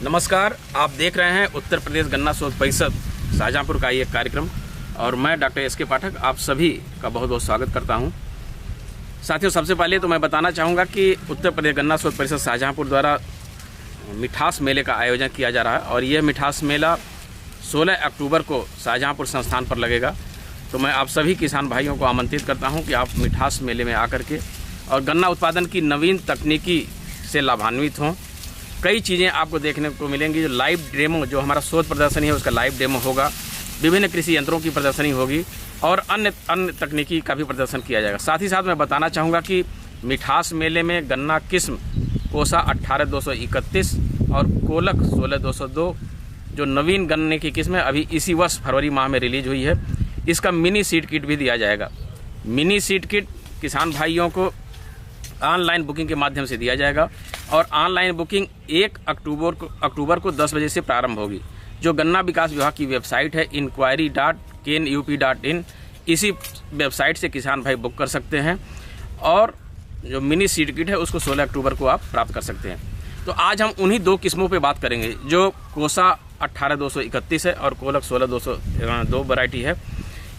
नमस्कार, आप देख रहे हैं उत्तर प्रदेश गन्ना शोध परिषद शाहजहांपुर का ये कार्यक्रम और मैं डॉक्टर एस के पाठक आप सभी का बहुत बहुत स्वागत करता हूं। साथियों, सबसे पहले तो मैं बताना चाहूँगा कि उत्तर प्रदेश गन्ना शोध परिषद शाहजहांपुर द्वारा मिठास मेले का आयोजन किया जा रहा है और यह मिठास मेला 16 अक्टूबर को शाहजहांपुर संस्थान पर लगेगा। तो मैं आप सभी किसान भाइयों को आमंत्रित करता हूँ कि आप मिठास मेले में आकर के और गन्ना उत्पादन की नवीन तकनीकी से लाभान्वित हों। कई चीज़ें आपको देखने को मिलेंगी। जो लाइव डेमो, जो हमारा शोध प्रदर्शनी है उसका लाइव डेमो होगा, विभिन्न कृषि यंत्रों की प्रदर्शनी होगी और अन्य तकनीकी का भी प्रदर्शन किया जाएगा। साथ ही साथ मैं बताना चाहूँगा कि मिठास मेले में गन्ना किस्म कोसा 18231 और कोलक 16202 जो नवीन गन्ने की किस्म है अभी इसी वर्ष फरवरी माह में रिलीज हुई है, इसका मिनी सीड किट भी दिया जाएगा। मिनी सीड किट किसान भाइयों को ऑनलाइन बुकिंग के माध्यम से दिया जाएगा और ऑनलाइन बुकिंग 1 अक्टूबर को 10 बजे से प्रारंभ होगी। जो गन्ना विकास विभाग की वेबसाइट है inquiry.kenup.in, इसी वेबसाइट से किसान भाई बुक कर सकते हैं और जो मिनी सीड किट है उसको 16 अक्टूबर को आप प्राप्त कर सकते हैं। तो आज हम उन्हीं दो किस्मों पे बात करेंगे, जो कोसा 18231 है और कोलक 16202 वैरायटी है।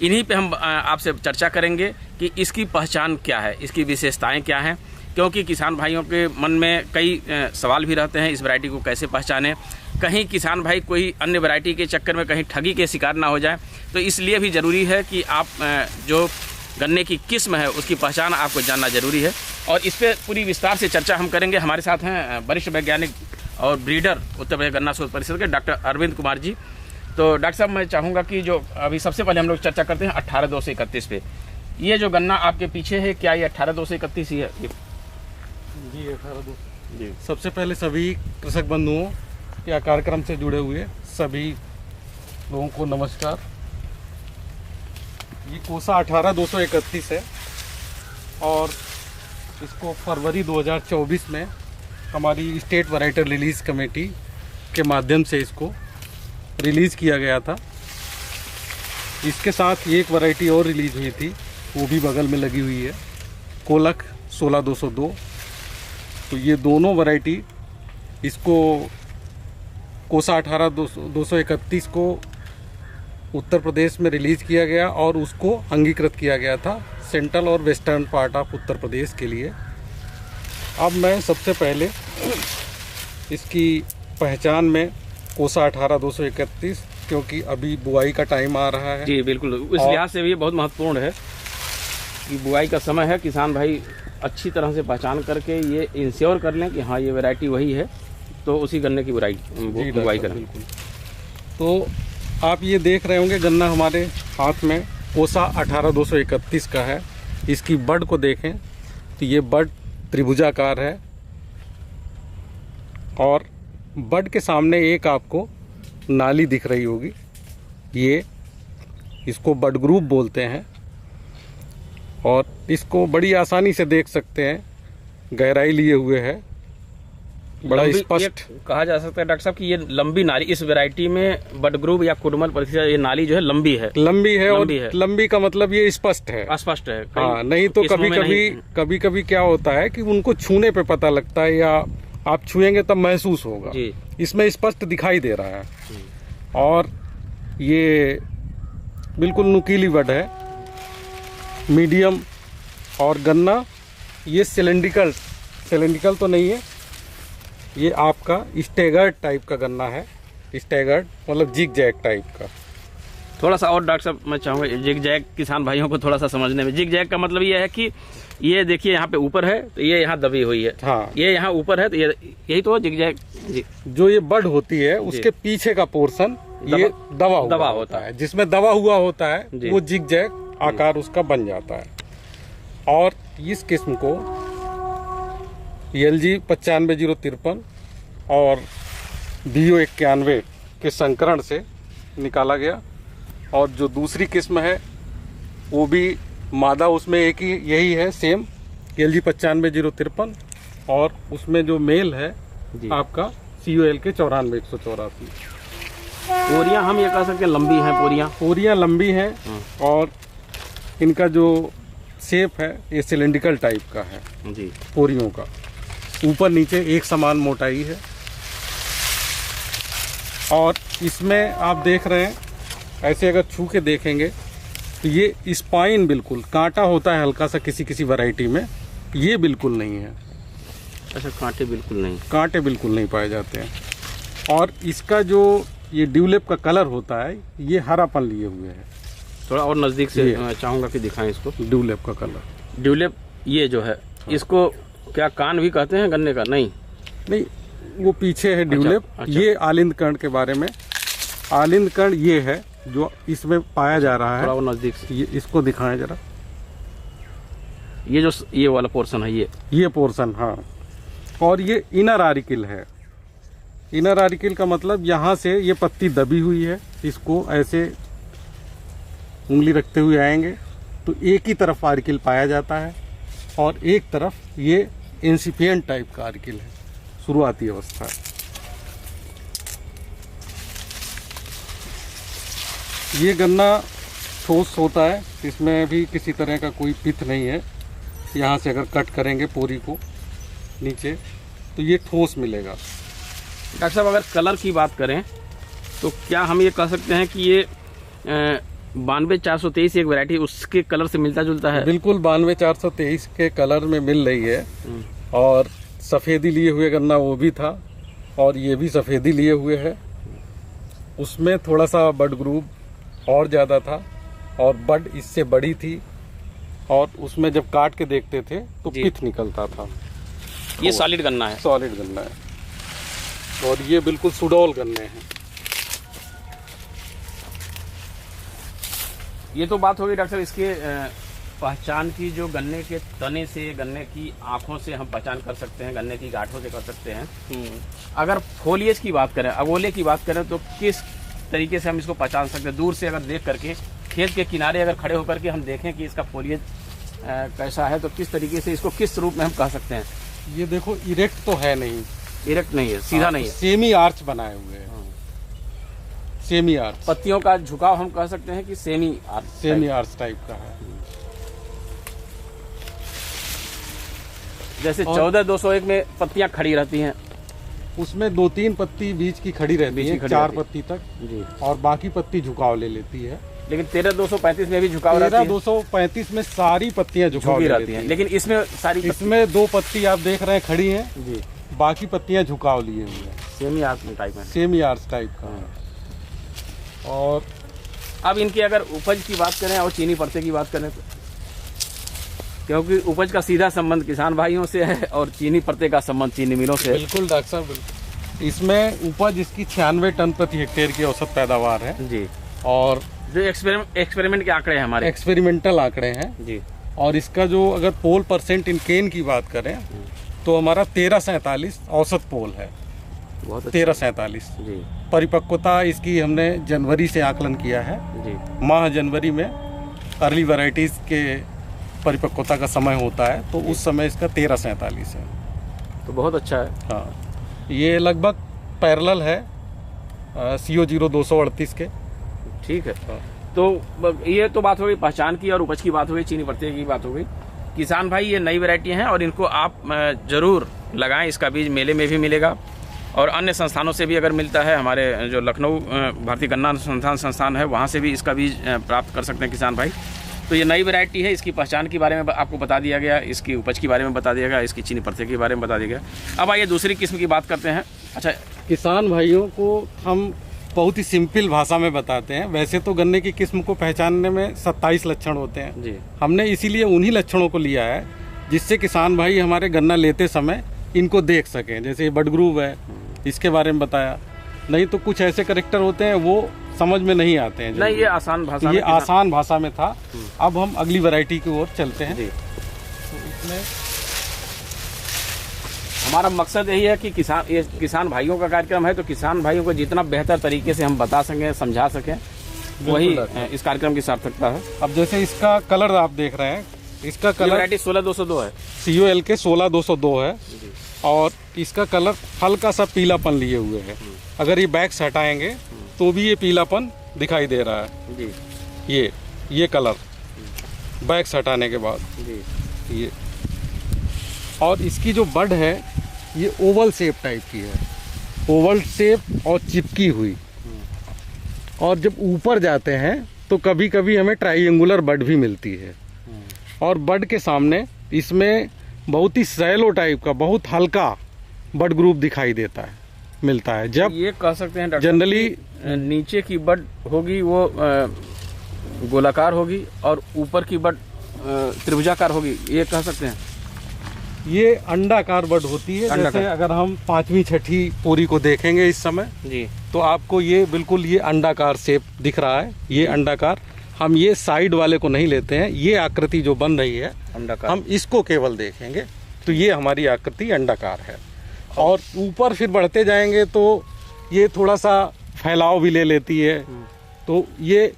इन्हीं पे हम आपसे चर्चा करेंगे कि इसकी पहचान क्या है, इसकी विशेषताएं क्या हैं, क्योंकि किसान भाइयों के मन में कई सवाल भी रहते हैं इस वैरायटी को कैसे पहचानें। कहीं किसान भाई कोई अन्य वैरायटी के चक्कर में कहीं ठगी के शिकार ना हो जाए, तो इसलिए भी ज़रूरी है कि आप जो गन्ने की किस्म है उसकी पहचान आपको जानना ज़रूरी है और इस पर पूरी विस्तार से चर्चा हम करेंगे। हमारे साथ हैं वरिष्ठ वैज्ञानिक और ब्रीडर उत्तर प्रदेश गन्ना शोध परिषद के डॉक्टर अरविंद कुमार जी। तो डॉक्टर साहब, मैं चाहूँगा कि जो अभी सबसे पहले हम लोग चर्चा करते हैं 18231 पे। ये जो गन्ना आपके पीछे है, क्या ये 18231 ही है? जी 182। जी सबसे पहले सभी कृषक बंधुओं या कार्यक्रम से जुड़े हुए सभी लोगों को नमस्कार। ये कोसा 18231 है और इसको फरवरी 2024 में हमारी स्टेट वैरायटी रिलीज़ कमेटी के माध्यम से इसको रिलीज़ किया गया था। इसके साथ एक वैरायटी और रिलीज़ हुई थी, वो भी बगल में लगी हुई है, कोलक 16202। तो ये दोनों वैरायटी, इसको कोसा 18231 को उत्तर प्रदेश में रिलीज़ किया गया और उसको अंगीकृत किया गया था सेंट्रल और western part of Uttar Pradesh के लिए। अब मैं सबसे पहले इसकी पहचान में कोसा 18231, क्योंकि अभी बुआई का टाइम आ रहा है। जी बिल्कुल, उस लिहाज से भी ये बहुत महत्वपूर्ण है कि बुआई का समय है, किसान भाई अच्छी तरह से पहचान करके ये इंश्योर कर लें कि हाँ ये वैरायटी वही है, तो उसी गन्ने की बुआई करें। तो आप ये देख रहे होंगे गन्ना हमारे हाथ में कोसा 18231 का है। इसकी बड को देखें तो ये बड त्रिभुजाकार है और बड के सामने एक आपको नाली दिख रही होगी, ये इसको बड ग्रुप बोलते हैं और इसको बड़ी आसानी से देख सकते हैं, गहराई लिए हुए है, बड़ा स्पष्ट कहा जा सकता है डॉक्टर साहब कि ये लंबी नाली, इस वैरायटी में बड ग्रुप या कुडमल प्रतिशत ये नाली जो है लंबी है और लंबी का मतलब ये स्पष्ट है, अस्पष्ट है। हाँ, नहीं तो कभी कभी क्या होता है कि उनको छूने पे पता लगता है या आप छुएंगे तब महसूस होगा। इसमें स्पष्ट दिखाई दे रहा है और ये बिल्कुल नुकीली बड है, मीडियम। और गन्ना ये सिलेंड्रिकल तो नहीं है, ये आपका स्टैगर्ड टाइप का गन्ना है। स्टैगर्ड मतलब जिग जैग टाइप का। थोड़ा सा और डॉक्टर साहब मैं चाहूँगा जिग जैग किसान भाइयों को थोड़ा सा समझने में। जिग जैग का मतलब ये है कि ये देखिए यहाँ पे ऊपर है तो ये यहाँ दबी हुई है, हाँ, ये यहाँ ऊपर है तो ये यही तो जिग जैग। जो ये बड होती है उसके पीछे का पोर्शन ये दबा होता है, जिसमें दबा हुआ होता है वो जिग जैग आकार उसका बन जाता है। और इस किस्म को LG 95053 और BO 91 के संकरण से निकाला गया और जो दूसरी किस्म है वो भी मादा, उसमें एक ही यही है सेम LG 95053 और उसमें जो मेल है आपका COL के 94184। पोरियां हम ये कह सकते हैं लंबी हैं, पोरियां लंबी हैं और इनका जो शेप है ये सिलेंड्रिकल टाइप का है जी, पोरियों का ऊपर नीचे एक समान मोटाई है। और इसमें आप देख रहे हैं, ऐसे अगर छू के देखेंगे तो ये स्पाइन बिल्कुल, कांटा होता है हल्का सा किसी किसी वैरायटी में, ये बिल्कुल नहीं है। अच्छा, कांटे बिल्कुल नहीं, कांटे बिल्कुल नहीं पाए जाते हैं। और इसका जो ये ड्यूलिप का कलर होता है, ये हरापन लिए हुए है। थोड़ा और नज़दीक से चाहूँगा कि दिखाएं इसको। ड्यूलिप का कलर, ड्यूलिप ये जो है, इसको क्या कान भी कहते हैं गन्ने का? नहीं, वो पीछे है ड्यूलिप। अच्छा। ये आलिंद कर्ण के बारे में, आलिंद कर्ण ये है जो इसमें पाया जा रहा है। थोड़ा और नज़दीक से ये इसको दिखाएं जरा, ये वाला पोर्शन है, ये पोर्शन, हाँ। और ये इनर आर्टिकल है। इनर आर्टिकल का मतलब यहाँ से ये पत्ती दबी हुई है, इसको ऐसे उंगली रखते हुए आएंगे तो एक ही तरफ आर्टिकल पाया जाता है और एक तरफ ये इंसिपिएंट टाइप का आर्टिकल है, शुरुआती अवस्था है। ये गन्ना ठोस होता है, इसमें भी किसी तरह का कोई पित्त नहीं है। यहाँ से अगर कट करेंगे पोरी को नीचे तो ये ठोस मिलेगा। डॉक्टर साहब, अगर कलर की बात करें तो क्या हम ये कह सकते हैं कि ये 92-423 एक वैरायटी उसके कलर से मिलता जुलता है? बिल्कुल 92-423 के कलर में मिल रही है। और सफ़ेदी लिए हुए गन्ना वो भी था और ये भी सफ़ेदी लिए हुए है। उसमें थोड़ा सा बड ग्रूव और ज़्यादा था और बड इससे बड़ी थी और उसमें जब काट के देखते थे तो पिथ निकलता था। ये सॉलिड गन्ना है? सॉलिड गन्ना है। और ये बिल्कुल सुडौल गन्ने हैं। ये तो बात होगी डॉक्टर साहब इसके पहचान की, जो गन्ने के तने से, गन्ने की आंखों से हम पहचान कर सकते हैं, गन्ने की गांठों से कर सकते हैं। अगर फोलिएज की बात करें, अगोले की बात करें, तो किस तरीके से हम इसको पहचान सकते हैं? दूर से अगर देख करके, खेत के किनारे अगर खड़े होकर के हम देखें कि इसका फोलिएज कैसा है, तो किस तरीके से इसको किस रूप में हम कह सकते हैं? ये देखो, इरेक्ट तो है नहीं, इरेक्ट नहीं है, सीधा नहीं है, सेमी आर्च बनाए हुए हैं। सेमी आर्च, पत्तियों का झुकाव हम कह सकते हैं कि सेमी आर्च टाइप का है। जैसे 14-201 में पत्तियां खड़ी रहती हैं, उसमें 2-3 पत्ती बीच की खड़ी रहती है, 4 पत्ती तक जी, और बाकी पत्ती झुकाव ले लेती है। लेकिन 13-235 में भी झुकाव रहती है। 13-235 में सारी पत्तियां झुकाव रहती हैं, लेकिन इसमें सारी इसमें 2 पत्ती आप देख रहे हैं खड़ी हैं जी, बाकी पत्तियां झुकाव लिए हुई है। सेमी आर्च टाइप है, सेमी आर्च टाइप का है। और अब इनकी अगर उपज की बात करें और चीनी पत्ते की बात करें तो, क्योंकि उपज का सीधा संबंध किसान भाइयों से है और चीनी पत्ते का संबंध चीनी मिलों से है। बिल्कुल डॉक्टर साहब, बिल्कुल। इसमें उपज इसकी 96 टन प्रति हेक्टेयर की औसत पैदावार है जी। और जो एक्सपेरिमेंट के आंकड़े हैं हमारे, एक्सपेरिमेंटल आंकड़े हैं जी। और इसका जो अगर पोल परसेंट इन केन की बात करें तो हमारा 1347 औसत पोल है। बहुत 1347 जी। परिपक्वता इसकी हमने जनवरी से आकलन किया है जी। माह जनवरी में अर्ली वैरायटीज के परिपक्वता का समय होता है, तो उस समय इसका 1347 है, तो बहुत अच्छा है। हाँ, ये लगभग पैरेलल है CO0 238 के। ठीक है। तो ये तो बात हो गई पहचान की और उपज की बात हो गई, चीनी पत्ते की बात हो गई। किसान भाई, ये नई वैरायटी हैं और इनको आप ज़रूर लगाएं। इसका बीज मेले में भी मिलेगा और अन्य संस्थानों से भी अगर मिलता है, हमारे जो लखनऊ भारतीय गन्ना संस्थान है, वहाँ से भी इसका बीज प्राप्त कर सकते हैं किसान भाई। तो ये नई वैरायटी है, इसकी पहचान के बारे में आपको बता दिया गया, इसकी उपज के बारे में बता दिया गया, इसकी चीनी पत्ते के बारे में बता दिया गया। अब आइए दूसरी किस्म की बात करते हैं। अच्छा, किसान भाइयों को हम बहुत ही सिंपल भाषा में बताते हैं। वैसे तो गन्ने की किस्म को पहचानने में 27 लक्षण होते हैं जी। हमने इसीलिए उन्हीं लक्षणों को लिया है जिससे किसान भाई हमारे गन्ना लेते समय इनको देख सकें। जैसे बड ग्रूव है, इसके बारे में बताया। नहीं तो कुछ ऐसे करेक्टर होते हैं वो समझ में नहीं आते हैं। नहीं, ये आसान भाषा में, ये आसान भाषा में था। अब हम अगली वैरायटी की ओर चलते हैं जी। तो इसमें हमारा मकसद यही है कि किसान भाइयों का कार्यक्रम है, तो किसान भाइयों को जितना बेहतर तरीके से हम बता सकें, समझा सकें, वही इस कार्यक्रम की सार्थकता है। अब जैसे इसका कलर आप देख रहे हैं, इसका कलर वैरायटी 16202 है, COL के 16202 है और इसका कलर हल्का सा पीलापन लिए हुए है। अगर ये बैक से हटाएंगे तो भी ये पीलापन दिखाई दे रहा है जी। ये कलर बैक से हटाने के बाद जी। ये और इसकी जो बड है ये ओवल शेप टाइप की है, ओवल शेप और चिपकी हुई। और जब ऊपर जाते हैं तो कभी कभी हमें ट्राइंगुलर बड भी मिलती है। और बड के सामने इसमें बहुत ही सैलो टाइप का बहुत हल्का बड ग्रुप दिखाई देता है, मिलता है। जब ये कह सकते हैं डॉक्टर जनरली नीचे की बड होगी वो गोलाकार होगी और ऊपर की बड त्रिभुजाकार होगी, ये कह सकते हैं। ये अंडाकार बड होती है। जैसे अगर हम 5वीं 6ठी पोरी को देखेंगे इस समय जी, तो आपको ये बिल्कुल ये अंडाकार शेप दिख रहा है। ये अंडाकार, हम ये साइड वाले को नहीं लेते हैं। ये आकृति जो बन रही है अंडाकार, हम इसको केवल देखेंगे तो ये हमारी आकृति अंडाकार है। और ऊपर फिर बढ़ते जाएंगे तो ये थोड़ा सा फैलाव भी ले लेती है, तो ये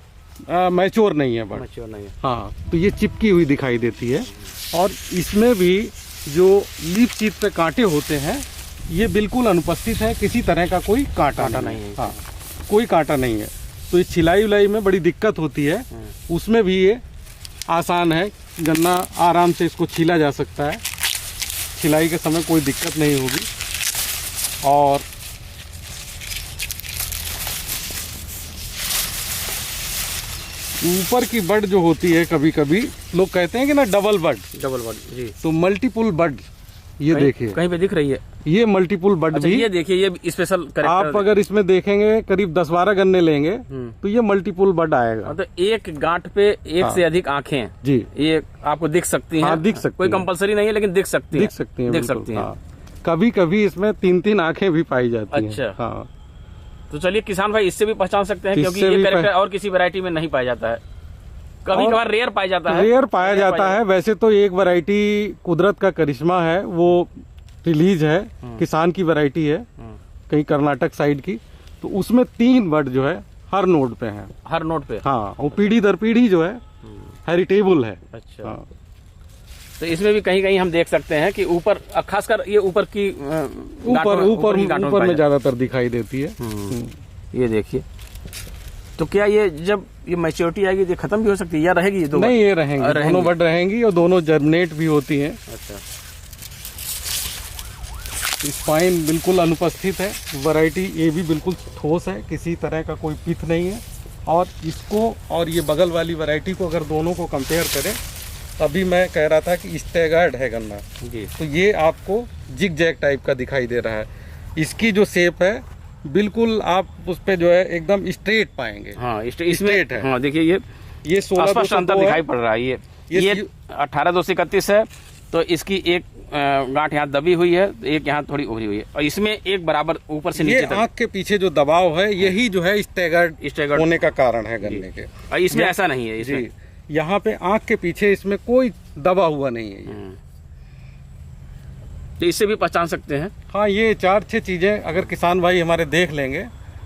मैच्योर नहीं है बड। मैच्योर नहीं है। हाँ, तो ये चिपकी हुई दिखाई देती है। और इसमें भी जो लीफ चीज पे कांटे होते हैं ये बिल्कुल अनुपस्थित है, किसी तरह का कोई कांटा नहीं है। हाँ, कोई कांटा नहीं है। तो ये छिलाई उलाई में बड़ी दिक्कत होती है, उसमें भी ये आसान है। गन्ना आराम से इसको छीला जा सकता है, छिलाई के समय कोई दिक्कत नहीं होगी। और ऊपर की बड जो होती है, कभी कभी लोग कहते हैं कि ना डबल बड जी, तो मल्टीपुल बड, ये देखिए कहीं पे दिख रही है ये मल्टीपुल बड अच्छा, भी। ये देखिए ये स्पेशल आप अगर इसमें देखेंगे करीब 10-12 गन्ने लेंगे तो ये मल्टीपुल बड आएगा। तो एक गांठ पे एक से अधिक आंखें जी, ये आपको दिख सकती हैं। हाँ, दिख सकती कोई हैं। कंपलसरी नहीं है लेकिन दिख सकती हैं। दिख सकती हैं। हाँ, कभी कभी इसमें 3-3 आंखें भी पाई जाती हैं। अच्छा। हाँ, तो चलिए किसान भाई इससे भी पहचान सकते हैं, क्योंकि ये कैरेक्टर और किसी वैरायटी में नहीं पाया जाता है, कभी कभार रेयर पाया जाता है। रेयर पाया जाता है। वैसे तो एक वैरायटी कुदरत का करिश्मा है, वो रिलीज है, किसान की वैरायटी है कहीं कर्नाटक साइड की। तो उसमें 3 बड जो है हर नोड पे है, हर नोट पे। हाँ, वो पीढ़ी दर पीढ़ी जो है हेरिटेबल है। अच्छा। हाँ। तो इसमें भी कहीं कहीं हम देख सकते हैं कि ऊपर, खासकर ये ऊपर की ऊपर में ज्यादातर दिखाई देती है। ये देखिए, तो क्या ये जब ये मैच्योरिटी आएगी ये खत्म भी हो सकती है या रहेगी? ये दो नहीं, ये रहेंगी, दोनों बड रहेंगी और दोनों जर्मिनेट भी होती हैं। अच्छा। स्पाइन बिल्कुल अनुपस्थित है। वैरायटी ये भी बिल्कुल ठोस है, किसी तरह का कोई पिथ नहीं है। और इसको और ये बगल वाली वैरायटी को अगर दोनों को कंपेयर करें, अभी मैं कह रहा था कि स्टैगर्ड है गन्ना जी, तो ये आपको जिग जैग टाइप का दिखाई दे रहा है। इसकी जो शेप है बिल्कुल आप उस पे जो है एकदम स्ट्रेट पाएंगे। हाँ, स्ट्रेट है। हाँ, देखिए ये 16 अंतर दिखाई पड़ रहा है। ये 18-231 है, तो इसकी एक गांठ यहाँ दबी हुई है, एक यहाँ थोड़ी उभरी हुई है, और इसमें एक बराबर ऊपर से नीचे तक। आंख के पीछे जो दबाव है यही जो है स्टैगर्ड होने का कारण है गन्ने के। और इसमें ऐसा नहीं है। इसमें यहाँ पे आंख के पीछे इसमें कोई दबा हुआ नहीं है। तो इससे भी पहचान सकते हैं। हाँ, ये 4-6 चीजें अगर किसान भाई हमारे देख लेंगे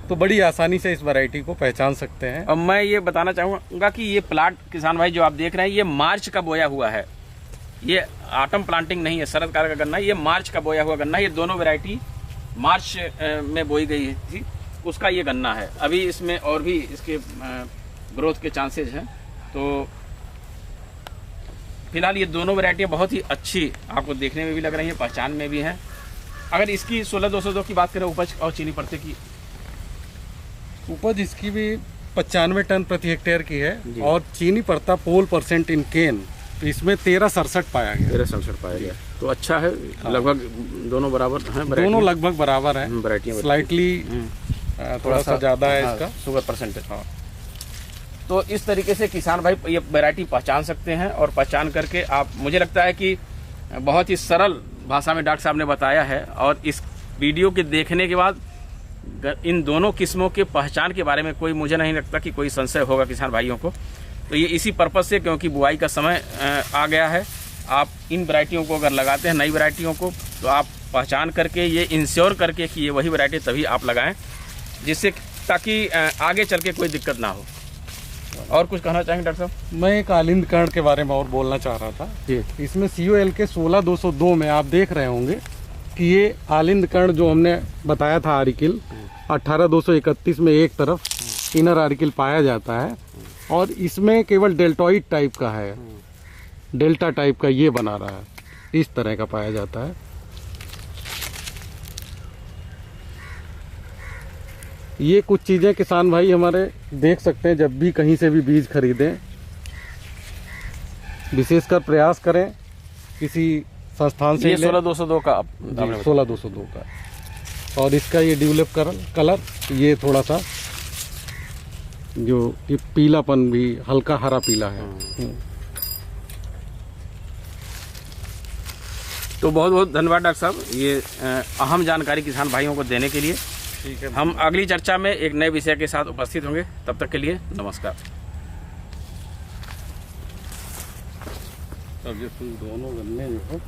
तो बड़ी आसानी से इस वैरायटी को पहचान सकते हैं। और मैं ये बताना चाहूँगा कि ये प्लाट किसान भाई जो आप देख रहे हैं, ये मार्च का बोया हुआ है। ये ऑटम प्लांटिंग नहीं है, शरद काल का गन्ना, ये मार्च का बोया हुआ गन्ना। ये दोनों वैरायटी मार्च में बोई गई थी, उसका ये गन्ना है। अभी इसमें और भी इसके ग्रोथ के चांसेस हैं। तो फिलहाल ये दोनों वैरायटियाँ बहुत ही अच्छी आपको देखने में भी लग रही हैं, पहचान में भी हैं। अगर इसकी 16-202 की बात करें उपज और चीनी पड़ते की, उपज इसकी भी 95 टन प्रति हेक्टेयर की है। और चीनी पड़ता पोल % इन केन, तो इसमें 1367 पाया गया। 1367 पाया गया, तो अच्छा है। लगभग दोनों बराबर हैं, दोनों लगभग बराबर है। वैरायटियाँ स्लाइटली थोड़ा सा ज़्यादा है इसका शुगर परसेंटेज। हाँ, तो इस तरीके से किसान भाई ये वैरायटी पहचान सकते हैं। और पहचान करके आप, मुझे लगता है कि बहुत ही सरल भाषा में डॉक्टर साहब ने बताया है। और इस वीडियो के देखने के बाद इन दोनों किस्मों के पहचान के बारे में कोई, मुझे नहीं लगता कि कोई संशय होगा किसान भाइयों को। तो ये इसी पर्पज़ से, क्योंकि बुआई का समय आ गया है, आप इन वैरायटियों को अगर लगाते हैं, नई वैरायटियों को, तो आप पहचान करके ये इंश्योर करके कि ये वही वैरायटी तभी आप लगाएं, जिससे ताकि आगे चल के कोई दिक्कत ना हो। और कुछ कहना चाहेंगे डॉक्टर साहब? मैं एक आलिंद कर्ण के बारे में और बोलना चाह रहा था जी। इसमें COL के 16-202 में आप देख रहे होंगे कि ये आलिंद कर्ण जो हमने बताया था आर्किल 18-231 में एक तरफ इनर आर्किल पाया जाता है। और इसमें केवल डेल्टॉइड टाइप का है, डेल्टा टाइप का ये बना रहा है, इस तरह का पाया जाता है। ये कुछ चीज़ें किसान भाई हमारे देख सकते हैं, जब भी कहीं से भी बीज खरीदें विशेषकर प्रयास करें किसी संस्थान से ये लें। 16202 का जी 16202 का। और इसका ये ड्यूलिप कलर ये थोड़ा सा जो ये पीलापन भी हल्का हरा पीला है। तो बहुत बहुत धन्यवाद डॉक्टर साहब, ये अहम जानकारी किसान भाइयों को देने के लिए। ठीक है, हम अगली चर्चा में एक नए विषय के साथ उपस्थित होंगे, तब तक के लिए नमस्कार। अब ये दोनों गन्ने जो है